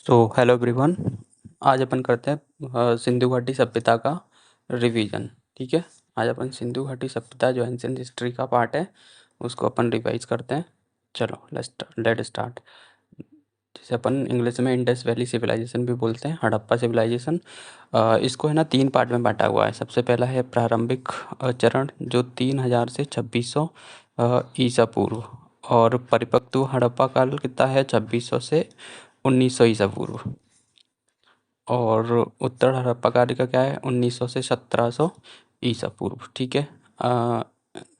Hello everyone. आज अपन करते हैं सिंधु घाटी सभ्यता का रिवीजन। ठीक है। आज अपन सिंधु घाटी सभ्यता जो एंशिएंट हिस्ट्री का पार्ट है उसको अपन रिवाइज करते हैं। चलो लेट स्टार्ट। जैसे अपन इंग्लिश में इंडस वैली सिविलाइजेशन भी बोलते हैं, हड़प्पा सिविलाइजेशन। इसको है ना 3 पार्ट में बांटा हुआ है। सबसे पहला है प्रारंभिक चरण जो 3000 से 2600 ईसा पूर्व, और परिपक्व हड़प्पा काल कितना है 2600 से 1900 ईसा पूर्व। और उत्तर हड़प्पा काल का क्या है 1900 से 1700 ईसा पूर्व। ठीक है।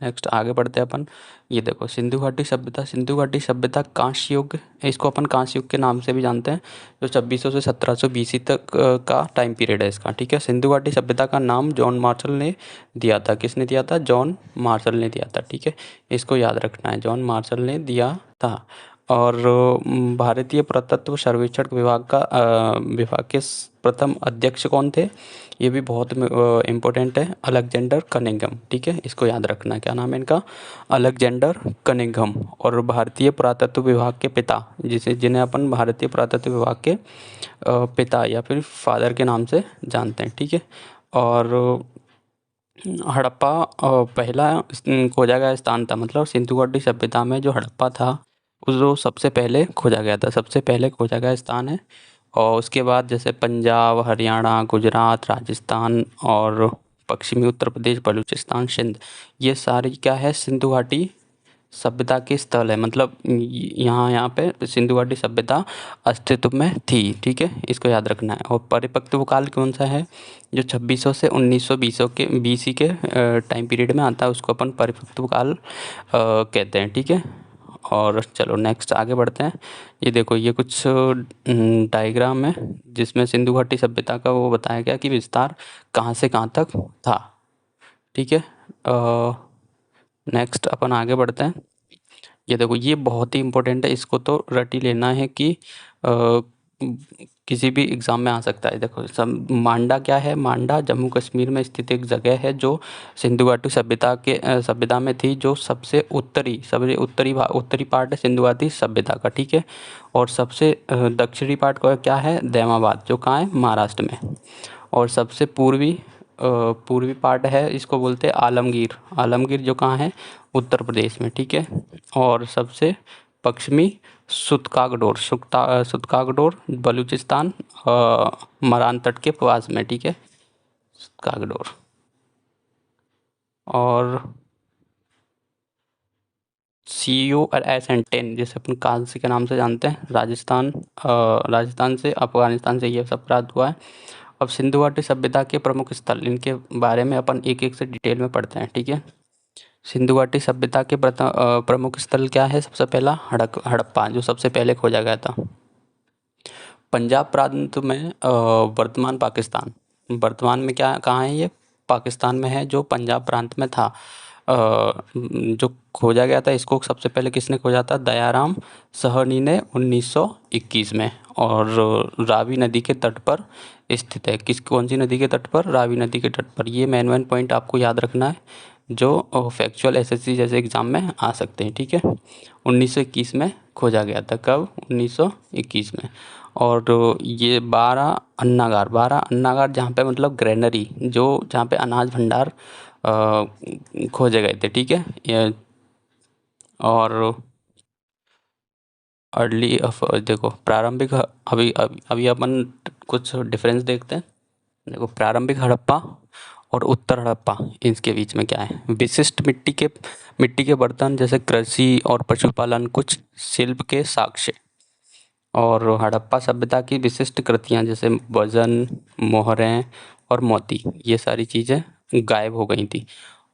नेक्स्ट आगे बढ़ते हैं अपन। ये देखो सिंधु घाटी सभ्यता। सिंधु घाटी सभ्यता कांस्य युग, इसको अपन कांस्य युग के नाम से भी जानते हैं, जो 2600 से 1700 बीसी तक का टाइम पीरियड है इसका। ठीक है। सिंधु घाटी सभ्यता का नाम जॉन मार्शल ने दिया था। किसने दिया था? जॉन मार्शल ने दिया था। ठीक है, इसको याद रखना है, जॉन मार्शल ने दिया था। और भारतीय पुरातत्व सर्वेक्षण विभाग के प्रथम अध्यक्ष कौन थे? ये भी बहुत इम्पोर्टेंट है, अलेक्जेंडर कनिंघम। ठीक है, इसको याद रखना है, क्या नाम है इनका? Alexander Cunningham. और भारतीय पुरातत्व विभाग के पिता, जिन्हें अपन भारतीय पुरातत्व विभाग के पिता या फिर फादर के नाम से जानते हैं। ठीक है। और हड़प्पा पहला खोजा गया स्थान था, मतलब सिंधु घाटी सभ्यता में जो हड़प्पा था जो सबसे पहले खोजा गया था, सबसे पहले खोजा गया स्थान है। और उसके बाद जैसे पंजाब, हरियाणा, गुजरात, राजस्थान और पश्चिमी उत्तर प्रदेश, बलूचिस्तान, सिंध, ये सारी क्या है सिंधु घाटी सभ्यता के स्थल है। मतलब यहाँ पे सिंधु घाटी सभ्यता अस्तित्व में थी। ठीक है, इसको याद रखना है। और परिपक्व काल कौन सा है? जो 2600 से 1900 बीसी के टाइम पीरियड में आता है उसको अपन परिपक्व काल कहते हैं। ठीक है। और चलो नेक्स्ट आगे बढ़ते हैं। ये देखो ये कुछ डायग्राम है जिसमें सिंधु घाटी सभ्यता का वो बताया गया कि विस्तार कहाँ से कहाँ तक था। ठीक है। नेक्स्ट अपन आगे बढ़ते हैं। ये देखो ये बहुत ही इम्पोर्टेंट है, इसको तो रट ही लेना है कि किसी भी एग्ज़ाम में आ सकता है। देखो सब मांडा क्या है? मांडा जम्मू कश्मीर में स्थित एक जगह है जो सिंधु घाटी सभ्यता में थी, जो सबसे उत्तरी पार्ट है सिंधु घाटी सभ्यता का। ठीक है। और सबसे दक्षिणी पार्ट का क्या है? दैमाबाद, जो कहाँ है? महाराष्ट्र में। और सबसे पूर्वी पार्ट है, इसको बोलते हैं आलमगीर। आलमगीर जो कहाँ है? उत्तर प्रदेश में। ठीक है। और सबसे पश्चिमी सुतकागडोर बलूचिस्तान मरान तट के पास में। ठीक है, सुतकागडोर। और CUSN-10 जैसे अपन कांसी के नाम से जानते हैं, राजस्थान से अफगानिस्तान से ये सब प्राप्त हुआ है। अब सिंधु घाटी सभ्यता के प्रमुख स्थल, इनके बारे में अपन एक एक से डिटेल में पढ़ते हैं। ठीक है। सिंधु घाटी सभ्यता के प्रमुख स्थल क्या है? सबसे पहला हड़प्पा, जो सबसे पहले खोजा गया था। पंजाब प्रांत में वर्तमान पाकिस्तान, वर्तमान में क्या कहाँ है? ये पाकिस्तान में है, जो पंजाब प्रांत में था। जो खोजा गया था इसको सबसे पहले किसने खोजा था? दयाराम सहनी ने 1921 में। और रावी नदी के तट पर स्थित है। कौन सी नदी के तट पर? रावी नदी के तट पर। ये मेन पॉइंट आपको याद रखना है जो फैक्चुअल SSC जैसे एग्ज़ाम में आ सकते हैं। ठीक है। 1921 में खोजा गया था। कब? 1921 में। और ये 12 अन्नागार जहाँ पे मतलब ग्रेनरी, जो जहाँ पे अनाज भंडार खोजे गए थे। ठीक है। ये और देखो प्रारंभिक अभी अपन कुछ डिफरेंस देखते हैं। देखो प्रारंभिक हड़प्पा और उत्तर हड़प्पा, इसके बीच में क्या है? विशिष्ट मिट्टी के बर्तन जैसे कृषि और पशुपालन, कुछ शिल्प के साक्ष्य। और हड़प्पा सभ्यता की विशिष्ट कृतियाँ जैसे वजन, मोहरें और मोती, ये सारी चीज़ें गायब हो गई थी।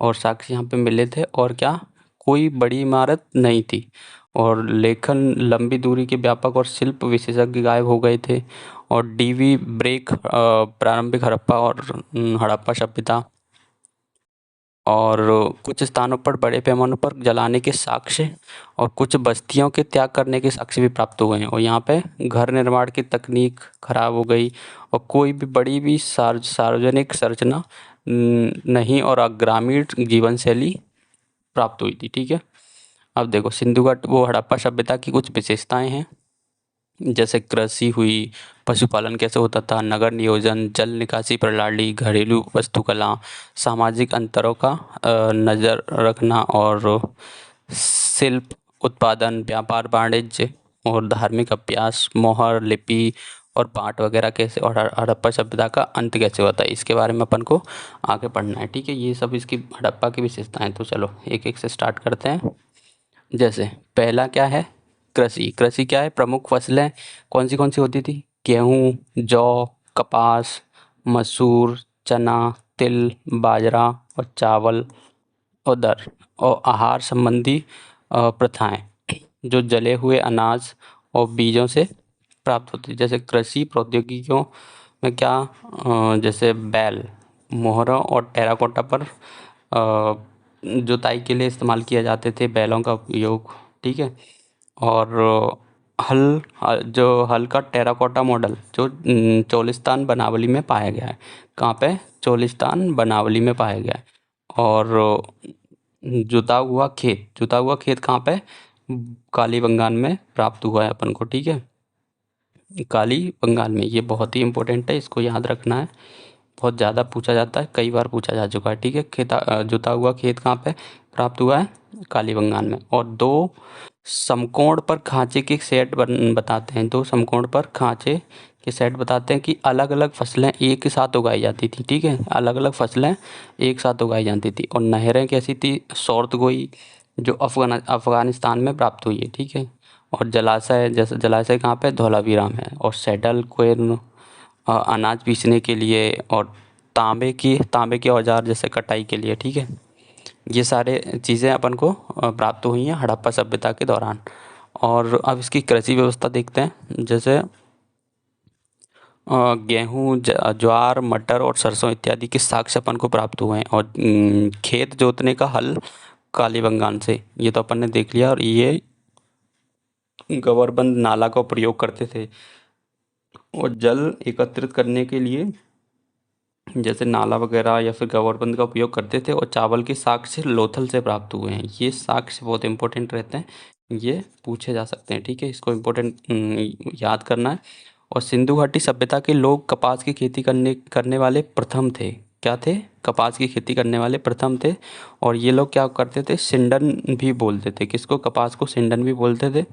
और साक्ष्य यहाँ पे मिले थे। और क्या? कोई बड़ी इमारत नहीं थी। और लेखन, लंबी दूरी के व्यापक और शिल्प विशेषज्ञ गायब हो गए थे। और DV ब्रेक प्रारंभिक हड़प्पा और हड़प्पा सभ्यता। और कुछ स्थानों पर बड़े पैमाने पर जलाने के साक्ष्य और कुछ बस्तियों के त्याग करने के साक्ष्य भी प्राप्त हुए हैं। और यहाँ पे घर निर्माण की तकनीक खराब हो गई और कोई भी बड़ी भी सार्वजनिक संरचना नहीं, और ग्रामीण जीवन शैली प्राप्त हुई थी। ठीक है। अब देखो सिंधु घाट वो हड़प्पा सभ्यता की कुछ विशेषताएं हैं। जैसे कृषि हुई, पशुपालन कैसे होता था, नगर नियोजन, जल निकासी प्रणाली, घरेलू वास्तुकला, सामाजिक अंतरों का नज़र रखना और शिल्प उत्पादन, व्यापार वाणिज्य और धार्मिक अभ्यास, मोहर लिपि और पाठ वगैरह कैसे, और हड़प्पा सभ्यता का अंत कैसे होता है, इसके बारे में अपन को आगे पढ़ना है। ठीक है, ये सब इसकी हड़प्पा की विशेषताएं। तो चलो एक एक से स्टार्ट करते हैं। जैसे पहला क्या है, कृषि। कृषि क्या है, प्रमुख फसलें कौन सी होती थी, गेहूँ, जौ, कपास, मसूर, चना, तिल, बाजरा और चावल और दर। और आहार संबंधी प्रथाएं, जो जले हुए अनाज और बीजों से प्राप्त होती है। जैसे कृषि प्रौद्योगिकियों में क्या, जैसे बैल, मोहरों और टेराकोटा पर जुताई के लिए इस्तेमाल किया जाते थे बैलों का उपयोग। ठीक है, और जो हल का टेराकोटा मॉडल जो चोलिस्तान बनावली में पाया गया है। कहाँ पे, चोलिस्तान बनावली में पाया गया है। और जुता हुआ खेत कहाँ पे, कालीबंगान में प्राप्त हुआ है अपन को। ठीक है, काली बंगाल में, ये बहुत ही इंपॉर्टेंट है, इसको याद रखना है, बहुत ज़्यादा पूछा जाता है, कई बार पूछा जा चुका है। ठीक है, जुता हुआ खेत कहाँ पे प्राप्त हुआ है, कालीबंगान में। और दो समकोण पर खांचे के सेट बताते हैं, दो समकोण पर खांचे के सेट बताते हैं कि अलग अलग फसलें एक साथ उगाई जाती थी। ठीक है, अलग अलग फसलें एक साथ उगाई जाती थी। और नहरें कैसी थी, शोरतगोई, जो अफगानिस्तान में प्राप्त हुई है। ठीक है, और जलाशय, जैसे जलाशय कहाँ पे, धौलावीरा में। और सैडल क्वेन, अनाज पीसने के लिए। और तांबे के औजार जैसे कटाई के लिए। ठीक है, ये सारे चीज़ें अपन को प्राप्त हुई हैं हड़प्पा सभ्यता के दौरान। और अब इसकी कृषि व्यवस्था देखते हैं। जैसे गेहूँ, ज्वार, मटर और सरसों इत्यादि के साक्ष्य अपन को प्राप्त हुए हैं। और खेत जोतने का हल कालीबंगान से, ये तो अपन ने देख लिया। और ये गवर्बंद नाला का प्रयोग करते थे। और जल एकत्रित करने के लिए जैसे नाला वगैरह या फिर गवर्बंद का उपयोग करते थे। और चावल के साक्ष्य लोथल से प्राप्त हुए हैं। ये साक्ष्य बहुत इंपॉर्टेंट रहते हैं, ये पूछे जा सकते हैं। ठीक है, इसको इम्पोर्टेंट याद करना है। और सिंधु घाटी सभ्यता के लोग कपास की खेती करने वाले प्रथम थे। क्या थे, कपास की खेती करने वाले प्रथम थे। और ये लोग क्या करते थे, सिंडन भी बोलते थे, किसको, कपास को सिंडन भी बोलते थे।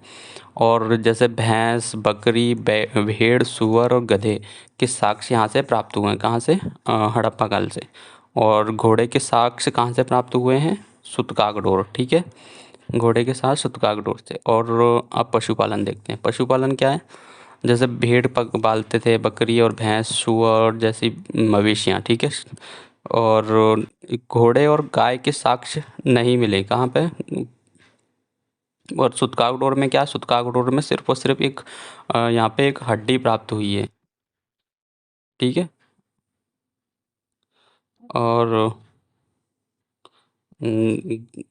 और जैसे भैंस, बकरी, भेड़, सूअर और गधे के साक्ष्य यहाँ से प्राप्त हुए हैं। कहाँ से, हड़प्पा काल से। और घोड़े के साक्ष्य कहाँ से प्राप्त हुए हैं, सूतकागडोर। ठीक है, घोड़े के साथ सूतकागडोर से। और अब पशुपालन देखते हैं। पशुपालन क्या है, जैसे भेड़ पालते थे, बकरी और भैंस, सूअर जैसी मवेशियाँ। ठीक है, और घोड़े और गाय के साक्ष्य नहीं मिले, कहाँ पे, और सूतकागडोर में क्या, सूतकागडोर में सिर्फ और सिर्फ एक यहाँ पे एक हड्डी प्राप्त हुई है। ठीक है, और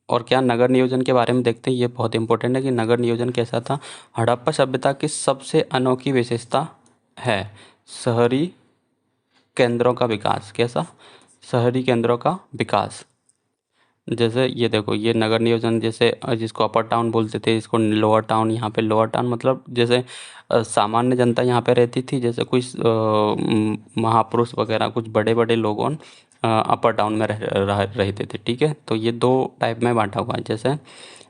और क्या, नगर नियोजन के बारे में देखते हैं। ये बहुत इंपॉर्टेंट है कि नगर नियोजन कैसा था। हड़प्पा सभ्यता की सबसे अनोखी विशेषता है शहरी केंद्रों का विकास। कैसा, शहरी केंद्रों का विकास। जैसे ये देखो, ये नगर नियोजन, जैसे जिसको अपर टाउन बोलते थे, इसको लोअर टाउन। यहाँ पे लोअर टाउन मतलब जैसे सामान्य जनता यहाँ पे रहती थी, जैसे कुछ महापुरुष वगैरह, कुछ बड़े बड़े लोगों अपर टाउन में रहते थे। ठीक है, तो ये दो टाइप में बांटा हुआ है। जैसे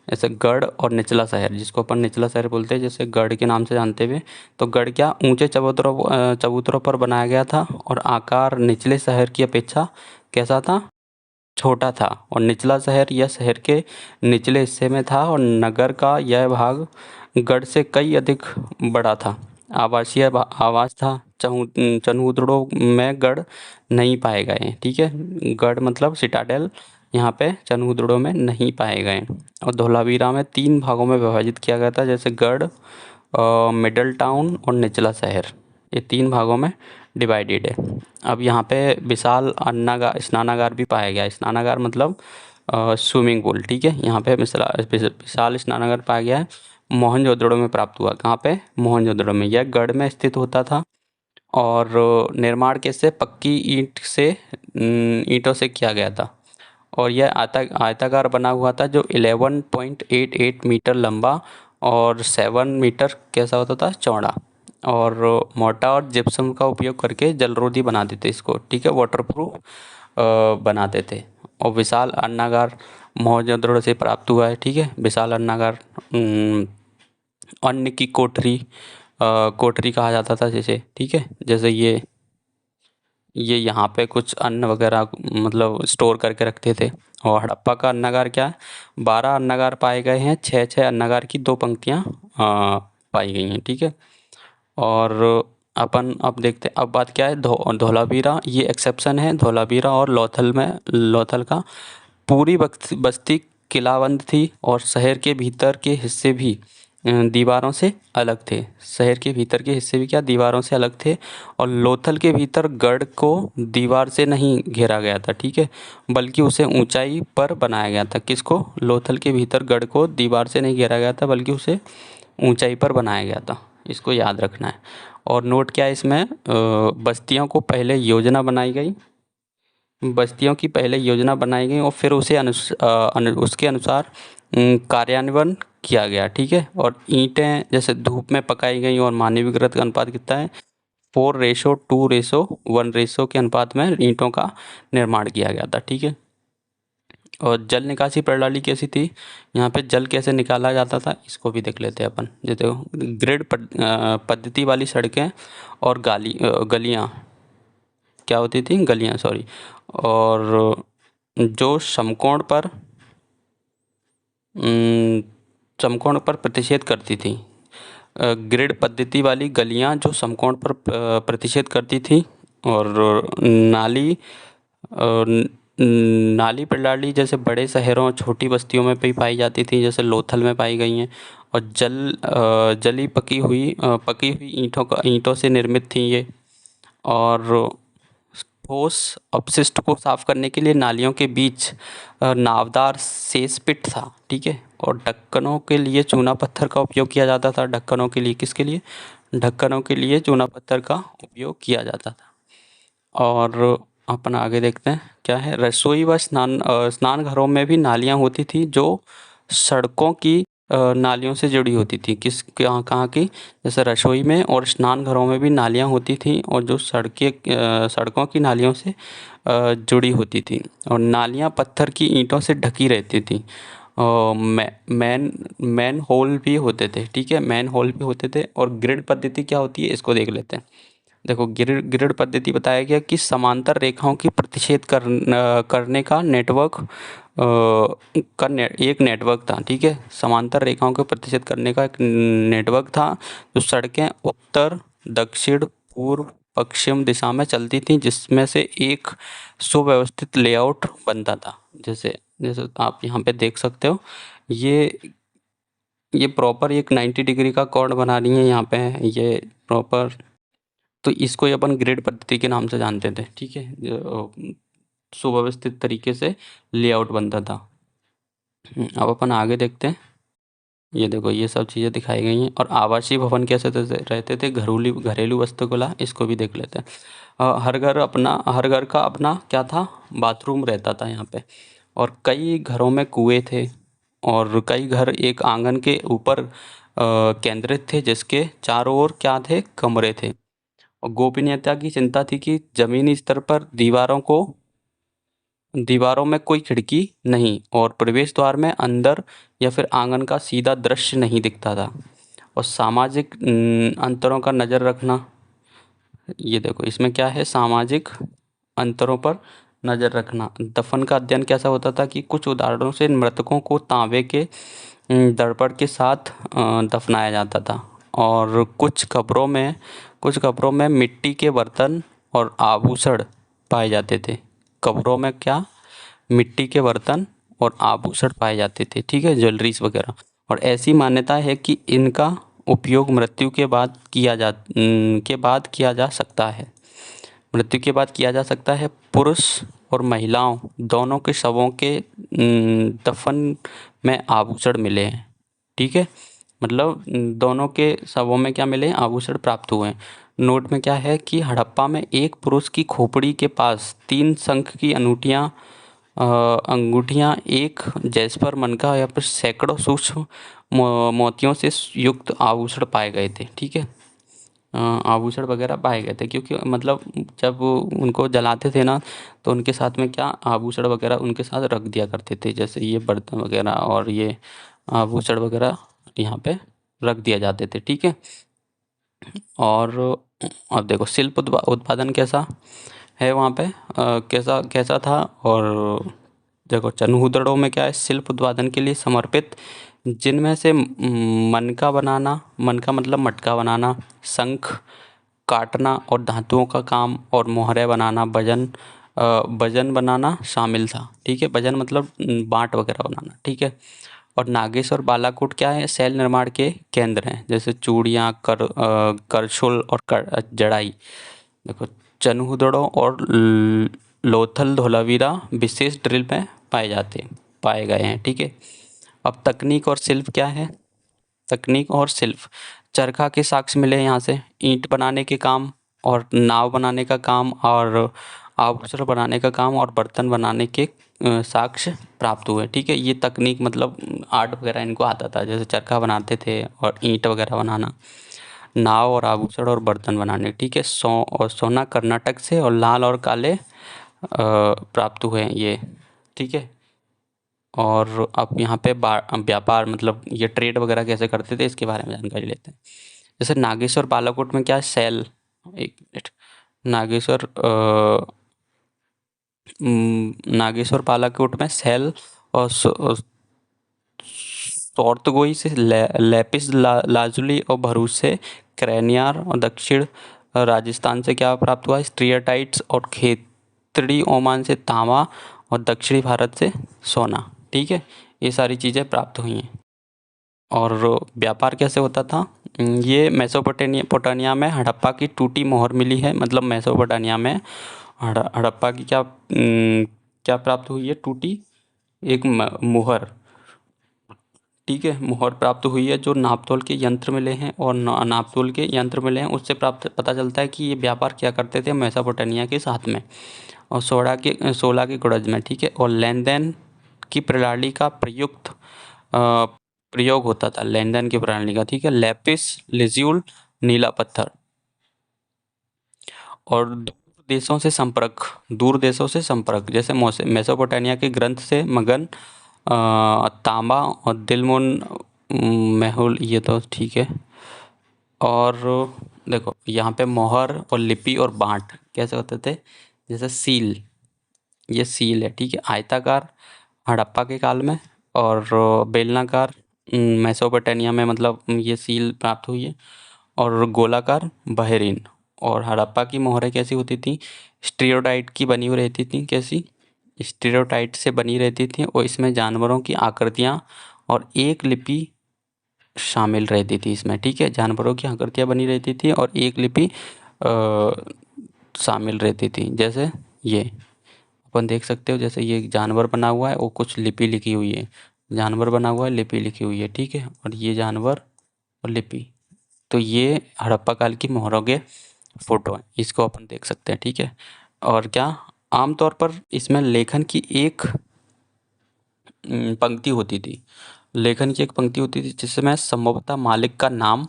जैसे गढ़ और निचला शहर, जिसको अपन निचला शहर बोलते हैं, जैसे गढ़ के नाम से जानते हुए। तो गढ़ क्या, ऊंचे चबूतरों पर बनाया गया था। और आकार निचले शहर की अपेक्षा कैसा था, छोटा था। और निचला शहर यह शहर के निचले हिस्से में था। और नगर का यह भाग गढ़ से कई अधिक बड़ा था। आवासीय आवास था। चनहूदड़ों में गढ़ नहीं पाए गए। ठीक है, गढ़ मतलब सिटाडेल यहाँ पे चनहूदड़ों में नहीं पाए गए। और धोलावीरा में 3 भागों में विभाजित किया गया था, जैसे गढ़, मिडल टाउन और निचला शहर। ये 3 भागों में डिवाइडेड है। अब यहाँ पे विशाल अन्नागार, स्नानागार भी पाया गया है। स्नानागार मतलब स्विमिंग पूल। ठीक है, यहाँ पे विशाल स्नानागार पाया गया है। मोहनजोदड़ो में प्राप्त हुआ। कहाँ पे, मोहनजोदड़ो में। यह गढ़ में स्थित होता था। और निर्माण कैसे, पक्की ईंटों से किया गया था। और यह आयताकार बना हुआ था, जो 11.88 मीटर लंबा और 7 मीटर कैसा होता था, चौड़ा। और मोटा और जिप्सम का उपयोग करके जलरोधी बनाते थे इसको, ठीक है, वाटरप्रूफ बनाते थे। और विशाल अन्नागार मोहनजोदड़ो से प्राप्त हुआ है, ठीक है, विशाल अन्नागार। अन्न की कोठरी, कोठरी कहा जाता था जैसे, ठीक है, जैसे ये यहाँ पे कुछ अन्न वगैरह मतलब स्टोर करके रखते थे। और हड़प्पा का अन्नागार क्या है, 12 अन्नागार पाए गए हैं, 6-6 अन्नागार की 2 पंक्तियाँ पाई गई हैं, ठीक है। और अपन अब देखते हैं, अब बात क्या है, धोलावीरा, ये एक्सेप्शन है। धोलावीरा और लोथल का पूरी बस्ती किलाबंद थी और शहर के भीतर के हिस्से भी दीवारों से अलग थे। शहर के भीतर के हिस्से भी क्या, दीवारों से अलग थे। और लोथल के भीतर गढ़ को दीवार से नहीं घेरा गया था, ठीक है, बल्कि उसे ऊंचाई पर बनाया गया था। किसको, लोथल के भीतर गढ़ को दीवार से नहीं घेरा गया था, बल्कि उसे ऊंचाई पर बनाया गया था। इसको याद रखना है। और नोट क्या है इसमें, बस्तियों को पहले योजना बनाई गई, बस्तियों की पहले योजना बनाई गई और फिर उसे उसके अनुसार कार्यान्वयन किया गया, ठीक है। और ईंटें जैसे धूप में पकाई गई और मानवीय विकृत का अनुपात कितना है, 4:2:1 के अनुपात में ईंटों का निर्माण किया गया था, ठीक है। और जल निकासी प्रणाली कैसी थी, यहाँ पे जल कैसे निकाला जाता था, इसको भी देख लेते हैं अपन। जैसे ग्रिड पद्धति वाली सड़कें और गलियाँ क्या होती थी, गलियाँ, सॉरी। और जो समकोण पर प्रतिषेध करती थी, ग्रिड पद्धति वाली गलियाँ जो समकोण पर प्रतिषेध करती थी। और नाली नाली प्रणाली जैसे बड़े शहरों छोटी बस्तियों में भी पाई जाती थी, जैसे लोथल में पाई गई हैं। और जली पकी हुई ईंटों से निर्मित थी ये। और ठोस अपशिष्ट को साफ करने के लिए नालियों के बीच नावदार सेस पिट था, ठीक है। और ढक्कनों के लिए चूना पत्थर का उपयोग किया जाता था। ढक्कनों के लिए, किसके लिए, ढक्कनों के लिए चूना पत्थर का उपयोग किया जाता था। और अपन आगे देखते हैं क्या है, रसोई व स्नान घरों में भी नालियाँ होती थी जो सड़कों की नालियों से जुड़ी होती थी। कहाँ की, जैसे रसोई में और स्नान घरों में भी नालियाँ होती थी और जो सड़कों की नालियों से जुड़ी होती थी। और नालियाँ पत्थर की ईंटों से ढकी रहती थी। मैन होल भी होते थे, ठीक है, मैन होल भी होते थे। और ग्रिड पद्धति क्या होती है, इसको देख लेते हैं। देखो, ग्रिड पद्धति बताया गया कि समांतर रेखाओं की प्रतिच्छेद करने का एक नेटवर्क था, ठीक है। समांतर रेखाओं के प्रतिच्छेद करने का एक नेटवर्क था। जो सड़कें उत्तर, दक्षिण, पूर्व, पश्चिम दिशा में चलती थी, जिसमें से एक सुव्यवस्थित लेआउट बनता था। जैसे जैसे आप यहाँ पे देख सकते हो, ये प्रॉपर एक 90 डिग्री का कॉर्ड बना रही है यहाँ पे, ये प्रॉपर। तो इसको ही अपन ग्रिड पद्धति के नाम से जानते थे, ठीक है, सुव्यवस्थित तरीके से लेआउट बनता था। अब अपन आगे देखते हैं। ये देखो, ये सब चीज़ें दिखाई गई हैं। और आवासीय भवन कैसे रहते थे, घरेलू वास्तुकला, इसको भी देख लेते हैं। हर घर का अपना क्या था, बाथरूम रहता था यहाँ पे। और कई घरों में कुएं थे। और कई घर एक आंगन के ऊपर केंद्रित थे, जिसके चारों ओर क्या थे, कमरे थे। और गोपनीयता की चिंता थी कि जमीनी स्तर पर दीवारों में कोई खिड़की नहीं और प्रवेश द्वार में अंदर या फिर आंगन का सीधा दृश्य नहीं दिखता था। और सामाजिक अंतरों का नज़र रखना, ये देखो इसमें क्या है, सामाजिक अंतरों पर नज़र रखना। दफन का अध्ययन कैसा होता था कि कुछ उदाहरणों से मृतकों को तांबे के दर्पण के साथ दफनाया जाता था। और कुछ कब्रों में मिट्टी के बर्तन और आभूषण पाए जाते थे। कब्रों में क्या, मिट्टी के बर्तन और आभूषण पाए जाते थे, ठीक है, ज्वेलरीज वगैरह। और ऐसी मान्यता है कि इनका उपयोग मृत्यु के बाद किया जा सकता है। मृत्यु के बाद किया जा सकता है। पुरुष और महिलाओं दोनों के शवों के दफन में आभूषण मिले हैं, ठीक है, मतलब दोनों के शवों में क्या मिले हैं, आभूषण प्राप्त हुए हैं। नोट में क्या है कि हड़प्पा में एक पुरुष की खोपड़ी के पास 3 शंख की अंगूठियाँ अंगूठियाँ एक जैस्पर, मनका या फिर सैकड़ों सूक्ष्म मोतियों से युक्त आभूषण पाए गए थे। ठीक है, आभूषण वगैरह पाए गए थे, क्योंकि मतलब जब उनको जलाते थे ना, तो उनके साथ में क्या आभूषण वगैरह उनके साथ रख दिया करते थे, जैसे ये बर्तन वगैरह और ये आभूषण वगैरह यहाँ पे रख दिया जाते थे। ठीक है, और अब देखो शिल्प उत्पादन कैसा है वहाँ पे, कैसा कैसा था। और देखो चनहूदड़ों में क्या है, शिल्प उत्पादन के लिए समर्पित, जिनमें से मनका बनाना, मनका मतलब मटका बनाना, शंख काटना और धातुओं का काम और मोहरे बनाना, वजन बनाना शामिल था। ठीक है, वजन मतलब बाट वगैरह बनाना। ठीक है, और नागेश्वर बालाकोट क्या है, शैल निर्माण के केंद्र हैं, जैसे चूड़ियाँ, करछुल और जड़ाई। देखो चनहूदड़ों और लोथल धोलावीरा विशेष ड्रिल में पाए गए हैं। ठीक है, अब तकनीक और शिल्प क्या है, तकनीक और शिल्प, चरखा के साक्ष्य मिले यहाँ से, ईंट बनाने के काम और नाव बनाने का काम और आभूषण बनाने का काम और बर्तन बनाने के साक्ष्य प्राप्त हुए। ठीक है, ये तकनीक मतलब आर्ट वगैरह इनको आता था, जैसे चरखा बनाते थे और ईंट वगैरह बनाना, नाव और आभूषण और बर्तन बनाने। ठीक है, सोना कर्नाटक से और लाल और काले प्राप्त हुए हैं ये। ठीक है, और अब यहाँ पे व्यापार मतलब ये ट्रेड वगैरह कैसे करते थे, इसके बारे में जानकारी लेते हैं। जैसे नागेश्वर बालाकोट में क्या है, सेल, एक मिनट, नागेश्वर नागेश्वर बालाकोट में सेल और सौर्तगोई से लेपिस लाजुली और भरूच से क्रैनियार और दक्षिण राजस्थान से क्या प्राप्त हुआ, स्ट्रियाटाइट्स और खेतड़ी ओमान से तांबा और दक्षिणी भारत से सोना। ठीक है, ये सारी चीज़ें प्राप्त हुई हैं। और व्यापार कैसे होता था, ये पोटानिया में हड़प्पा की टूटी मोहर मिली है, मतलब मेसोपोटामिया में हड़प्पा की क्या प्राप्त हुई है, टूटी एक मोहर। ठीक है, मोहर प्राप्त हुई है, जो नापतोल के यंत्र मिले हैं और नापतोल के यंत्र मिले हैं, उससे प्राप्त पता चलता है कि ये व्यापार क्या करते थे मेसोपोटामिया के साथ में, और सोलह के गुड़ज में। ठीक है, और लेन देन की प्रणाली का प्रयोग होता था, लेन देन की प्रणाली का। ठीक है, लेपिस लिज्यूल नीला पत्थर, और दूर देशों से संपर्क, जैसे मेसोपोटामिया के ग्रंथ से मगन, तांबा और दिलमुन मेहुल, ये तो ठीक है। और देखो यहाँ पे मोहर और लिपि और बांट कैसे होते थे, जैसे सील, ये सील है। ठीक है, आयताकार हड़प्पा के काल में, और बेलनाकार मेसोपोटामिया में, मतलब ये सील प्राप्त हुई है, और गोलाकार बहरीन। और हड़प्पा की मोहरें कैसी होती थी, स्टीरियोटाइट की बनी हुई रहती थी, कैसी, स्टीरियोटाइट से बनी रहती थी, और इसमें जानवरों की आकृतियाँ और एक लिपि शामिल रहती थी इसमें। ठीक है, जानवरों की आकृतियाँ बनी रहती थी और एक लिपि शामिल रहती थी, जैसे ये अपन देख सकते हो, जैसे ये जानवर बना हुआ है और कुछ लिपि लिखी हुई है, जानवर बना हुआ है, लिपि लिखी हुई है। ठीक है, और ये जानवर और लिपि, तो ये हड़प्पा काल की मोहरों के फोटो हैं, इसको अपन देख सकते हैं। ठीक है, और क्या, आमतौर पर इसमें लेखन की एक पंक्ति होती थी, लेखन की एक पंक्ति होती थी, जिसमें संभवतः मालिक का नाम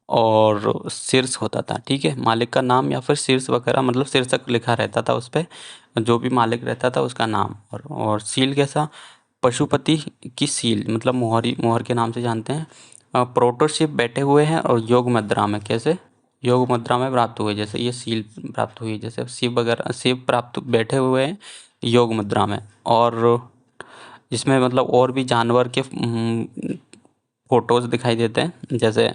और शीर्ष होता था। ठीक है, मालिक का नाम या फिर शीर्ष वगैरह, मतलब शीर्षक लिखा रहता था उस पे, जो भी मालिक रहता था उसका नाम। और सील कैसा, पशुपति की सील, मतलब मोहर के नाम से जानते हैं। प्रोटोशिप बैठे हुए हैं और योग मुद्रा में, कैसे, योग मुद्रा में प्राप्त हुए, जैसे ये सील प्राप्त हुई, जैसे शिव वगैरह, शिव प्राप्त बैठे हुए हैं योग मुद्रा में। और इसमें मतलब और भी जानवर के फोटोज दिखाई देते हैं, जैसे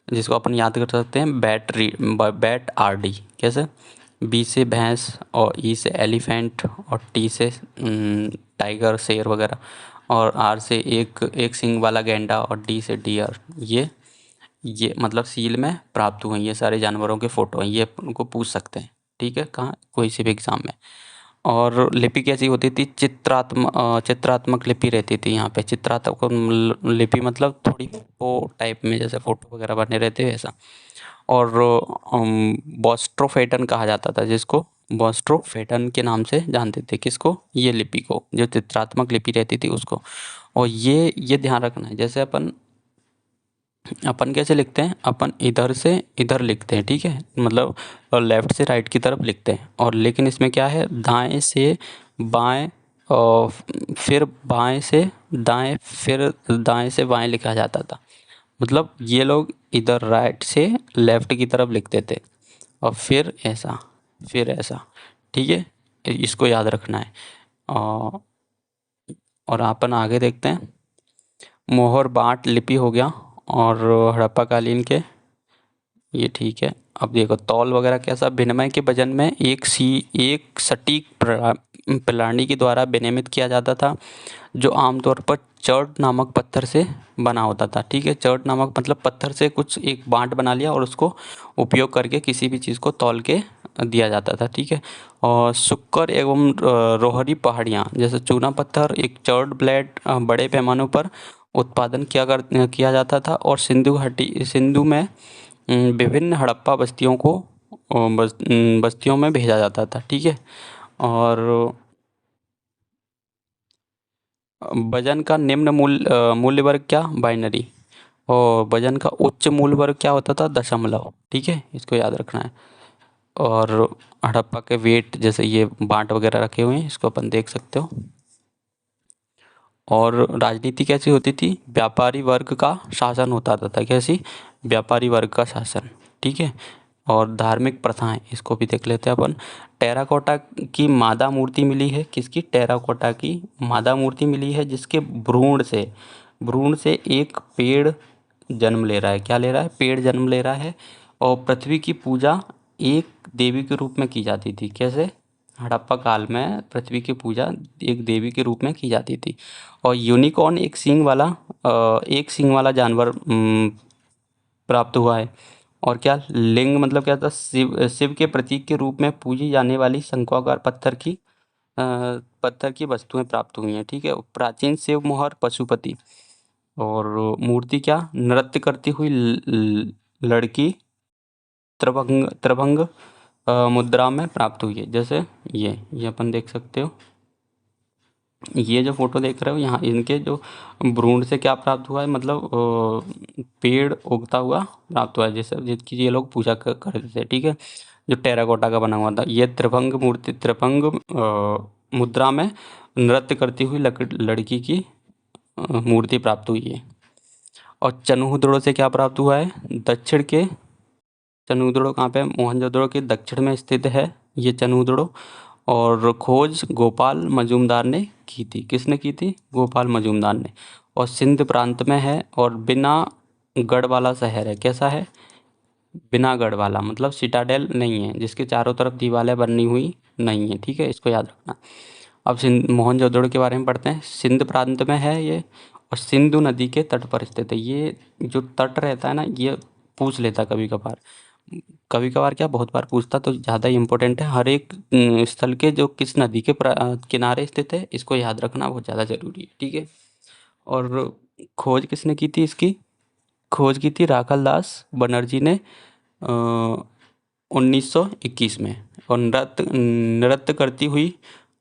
जिसको अपन याद कर सकते हैं, बैट आर डी, कैसे, बी से भैंस और ई से एलिफेंट और टी से टाइगर शेर वगैरह, और आर से एक सींग वाला गैंडा और डी से डियर। ये मतलब सील में प्राप्त हुए ये सारे जानवरों के फोटो हैं, ये उनको पूछ सकते हैं। ठीक है, कहाँ, कोई से भी एग्जाम में। और लिपि कैसी होती थी, चित्रात्मक लिपि रहती थी यहाँ पे, चित्रात्मक लिपि मतलब थोड़ी वो टाइप में, जैसे फोटो वगैरह बने रहते हैं वैसा। और बॉस्ट्रोफेटन कहा जाता था जिसको, बॉस्ट्रोफेटन के नाम से जानते थे। किसको? ये लिपि को, जो चित्रात्मक लिपि रहती थी उसको। और ये ध्यान रखना है, जैसे अपन अपन कैसे लिखते हैं, अपन इधर से इधर लिखते हैं, ठीक है, मतलब लेफ्ट से राइट की तरफ लिखते हैं। और लेकिन इसमें क्या है, दाएं से बाएं और फिर बाएं से दाएं, फिर दाएं से बाएं लिखा जाता था। मतलब ये लोग इधर राइट से लेफ्ट की तरफ लिखते थे, और फिर ऐसा, ठीक है, इसको याद रखना है। और और अपन आगे देखते हैं। मोहर बाँट लिपि हो गया, और हड़प्पा कालीन के ये ठीक है। अब देखो तौल वगैरह कैसा, विनिमय के वजन में एक सटीक प्रणाली के द्वारा विनियमित किया जाता था, जो आमतौर पर चर्ट नामक पत्थर से बना होता था, ठीक है। चर्ट नामक मतलब पत्थर से कुछ एक बाँट बना लिया और उसको उपयोग करके किसी भी चीज़ को तौल के दिया जाता था, ठीक है। और शुक्कर एवं रोहरी पहाड़ियाँ, जैसे चूना पत्थर, एक चर्ट ब्लेड बड़े पैमानों पर उत्पादन किया जाता था। और सिंधु में विभिन्न हड़प्पा बस्तियों में भेजा जाता था, ठीक है। और वजन का निम्न मूल्य वर्ग क्या, बाइनरी। और वजन का उच्च मूल्य वर्ग क्या होता था, दशमलव, ठीक है, इसको याद रखना है। और हड़प्पा के वेट, जैसे ये बाँट वगैरह रखे हुए हैं, इसको अपन देख सकते हो। और राजनीति कैसी होती थी, व्यापारी वर्ग का शासन होता था। कैसी? व्यापारी वर्ग का शासन, ठीक है। और धार्मिक प्रथाएं, इसको भी देख लेते हैं अपन। टेराकोटा की मादा मूर्ति मिली है, किसकी? टेराकोटा की मादा मूर्ति मिली है, जिसके भ्रूण से एक पेड़ जन्म ले रहा है। क्या ले रहा है? पेड़ जन्म ले रहा है। और पृथ्वी की पूजा एक देवी के रूप में की जाती थी। कैसे? हड़प्पा काल में पृथ्वी की पूजा एक देवी के रूप में की जाती थी। और यूनिकॉर्न एक सींग वाला जानवर प्राप्त हुआ है। और क्या लिंग मतलब क्या था, शिव के प्रतीक के रूप में पूजी जाने वाली शंक्वाकार पत्थर की वस्तुएं प्राप्त हुई हैं, ठीक है। प्राचीन शिव मोहर पशुपति। और मूर्ति क्या, नृत्य करती हुई लड़की त्रिभंग मुद्रा में प्राप्त हुई है। जैसे ये अपन देख सकते हो, ये जो फोटो देख रहे हो यहाँ, इनके जो भ्रूण से क्या प्राप्त हुआ है, मतलब पेड़ उगता हुआ प्राप्त हुआ है, जैसे जिसकी ये लोग पूजा करते थे, ठीक है। जो टेराकोटा का बना हुआ था, ये त्रिभंग मुद्रा में नृत्य करती हुई लड़की की मूर्ति प्राप्त हुई है। और चनहुद्रो से क्या प्राप्त हुआ है, दक्षिण के चनहुद्रो कहाँ पे? मोहनजोदड़ो के दक्षिण में स्थित है ये चनहुद्रो। और खोज गोपाल मजूमदार ने की थी। किसने की थी? गोपाल मजूमदार ने। और सिंध प्रांत में है, और बिना गढ़ वाला शहर है। कैसा है? बिना गढ़ वाला, मतलब सिटाडेल नहीं है, जिसके चारों तरफ दीवारें बनी हुई नहीं है, ठीक है, इसको याद रखना। अब मोहनजोदड़ो के बारे में पढ़ते हैं। सिंध प्रांत में है ये, और सिंधु नदी के तट पर स्थित है। ये जो तट रहता है ना, ये पूछ लेता कभी कभार क्या, बहुत बार पूछता, तो ज़्यादा ही इम्पोर्टेंट है। हर एक स्थल के जो किस नदी के किनारे स्थित है, इसको याद रखना बहुत ज़्यादा ज़रूरी है, ठीक है। और खोज किसने की थी इसकी? खोज की थी राखल दास बनर्जी ने 1921 में। और नृत्य करती हुई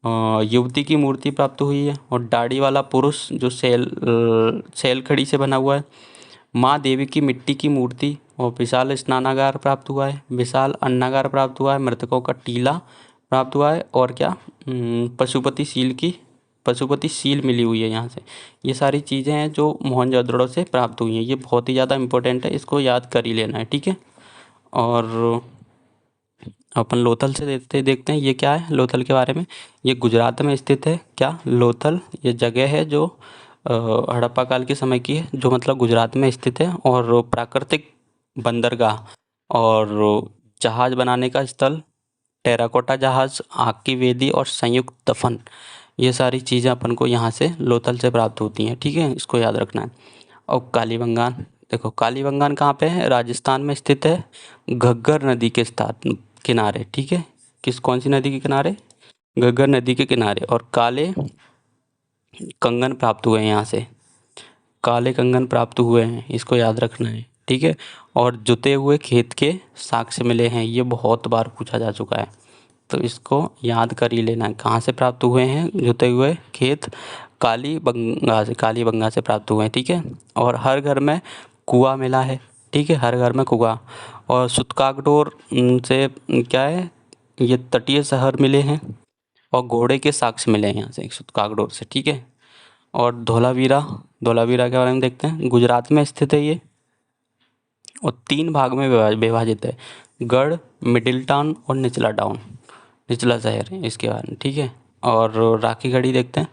युवती की मूर्ति प्राप्त हुई है। और दाढ़ी वाला पुरुष जो सैल खड़ी से बना हुआ है। माँ देवी की मिट्टी की मूर्ति। और विशाल स्नानागार प्राप्त हुआ है। विशाल अन्नागार प्राप्त हुआ है। मृतकों का टीला प्राप्त हुआ है। और क्या, पशुपति सील मिली हुई है यहाँ से। ये सारी चीज़ें हैं जो मोहनजोदड़ो से प्राप्त हुई हैं। ये बहुत ही ज़्यादा इंपॉर्टेंट है, इसको याद कर ही लेना है, ठीक है। और अपन लोथल से देखते हैं ये क्या है। लोथल के बारे में, ये गुजरात में स्थित है। क्या? लोथल ये जगह है जो हड़प्पा काल के समय की है, जो मतलब गुजरात में स्थित है। और प्राकृतिक बंदरगाह और जहाज बनाने का स्थल, टेराकोटा जहाज, आग की वेदी और संयुक्त दफन, ये सारी चीज़ें अपन को यहाँ से लोथल से प्राप्त होती हैं, ठीक है, इसको याद रखना है। और कालीबंगान, देखो कालीबंगान कहाँ पे है? राजस्थान में स्थित है, घग्गर नदी के किनारे, ठीक है। कौन सी नदी के किनारे? घग्गर नदी के किनारे। और काले कंगन प्राप्त हुए हैं यहाँ से, काले कंगन प्राप्त हुए हैं, इसको याद रखना है, ठीक है। और जुते हुए खेत के साक्ष्य मिले हैं, ये बहुत बार पूछा जा चुका है। तो इसको याद कर ही लेना है। कहाँ से प्राप्त हुए हैं जुते हुए खेत? कालीबंगा से प्राप्त हुए हैं, ठीक है। और हर घर में कुआँ मिला है, ठीक है, हर घर में कुआँ। और सूतकागडोर से क्या है, ये तटीय शहर मिले हैं और घोड़े के साक्ष्य मिले हैं यहाँ से सूतकागडोर से, ठीक है। और धोलावीरा के बारे में देखते हैं। गुजरात में स्थित है ये और 3 भाग में विभाजित है, गढ़, मिडिल टाउन और निचला टाउन, निचला शहर है इसके बारे में, ठीक है। और राखी गढ़ी देखते हैं।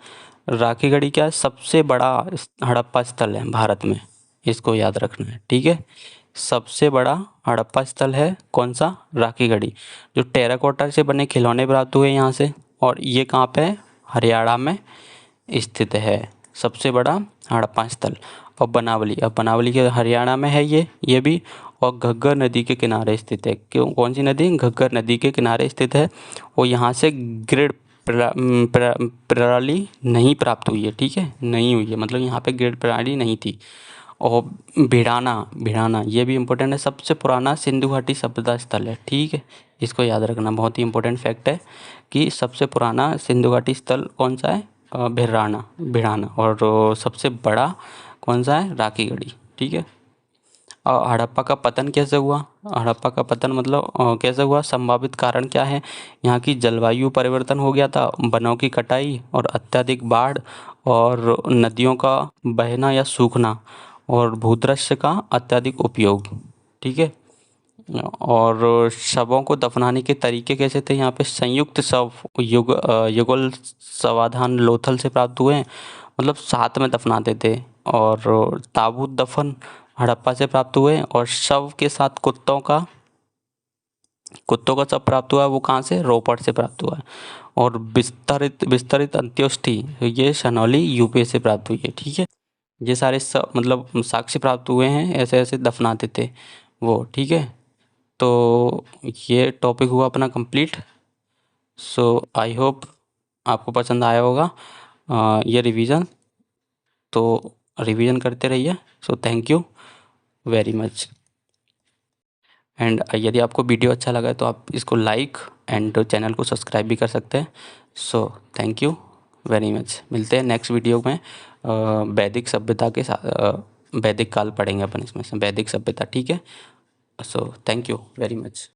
राखी गढ़ी क्या है, सबसे बड़ा हड़प्पा स्थल है भारत में, इसको याद रखना है, ठीक है। सबसे बड़ा हड़प्पा स्थल है कौन सा? राखी गढ़ी। जो टेराकोटा से बने खिलौने प्राप्त हुए यहाँ से, और ये कहाँ पे है? हरियाणा में स्थित है सबसे बड़ा हड़प्पा स्थल। और बनावली, अब बनावली के हरियाणा में है ये भी, और घग्गर नदी के किनारे स्थित है। क्यों, कौन सी नदी? घग्गर नदी के किनारे स्थित है। और यहाँ से ग्रिड प्रणाली नहीं प्राप्त हुई है, ठीक है, नहीं हुई है, मतलब यहाँ पे ग्रिड प्रणाली नहीं थी। और भिड़ाना ये भी इम्पोर्टेंट है, सबसे पुराना सिंधु घाटी सभ्यता स्थल है, ठीक है। इसको याद रखना, बहुत ही इम्पोर्टेंट फैक्ट है कि सबसे पुराना सिंधु घाटी स्थल कौन सा है? भिड़ाना। और सबसे बड़ा कौन सा है? राखी गढ़ी, ठीक है। और हड़प्पा का पतन कैसे हुआ? हड़प्पा का पतन मतलब कैसे हुआ? संभावित कारण क्या है? यहाँ की जलवायु परिवर्तन हो गया था, वनों की कटाई और अत्यधिक बाढ़ और नदियों का बहना या सूखना और भूदृश्य का अत्यधिक उपयोग, ठीक है। और शवों को दफनाने के तरीके कैसे थे? यहाँ पे संयुक्त शव युगल समाधान लोथल से प्राप्त हुए हैं, मतलब साथ में दफनाते थे। और ताबूत दफन हड़प्पा से प्राप्त हुए। और शव के साथ कुत्तों का शव प्राप्त हुआ है, वो कहाँ से? रोपड़ से प्राप्त हुआ है। और विस्तरित अंत्येष्टि ये सनौली यूपी से प्राप्त हुई है, ठीक है। ये सारे मतलब साक्ष्य प्राप्त हुए हैं, ऐसे ऐसे दफनाते थे वो, ठीक है। तो ये टॉपिक हुआ अपना कंप्लीट। सो आई होप आपको पसंद आया होगा ये रिवीजन, तो रिवीजन करते रहिए। So thank you very much. And यदि आपको वीडियो अच्छा लगा तो आप इसको लाइक एंड चैनल को सब्सक्राइब भी कर सकते हैं। So thank you very much. मिलते हैं नेक्स्ट वीडियो में। वैदिक सभ्यता के साथ वैदिक काल पढ़ेंगे अपन इसमें से, वैदिक सभ्यता, ठीक है। So thank you very much.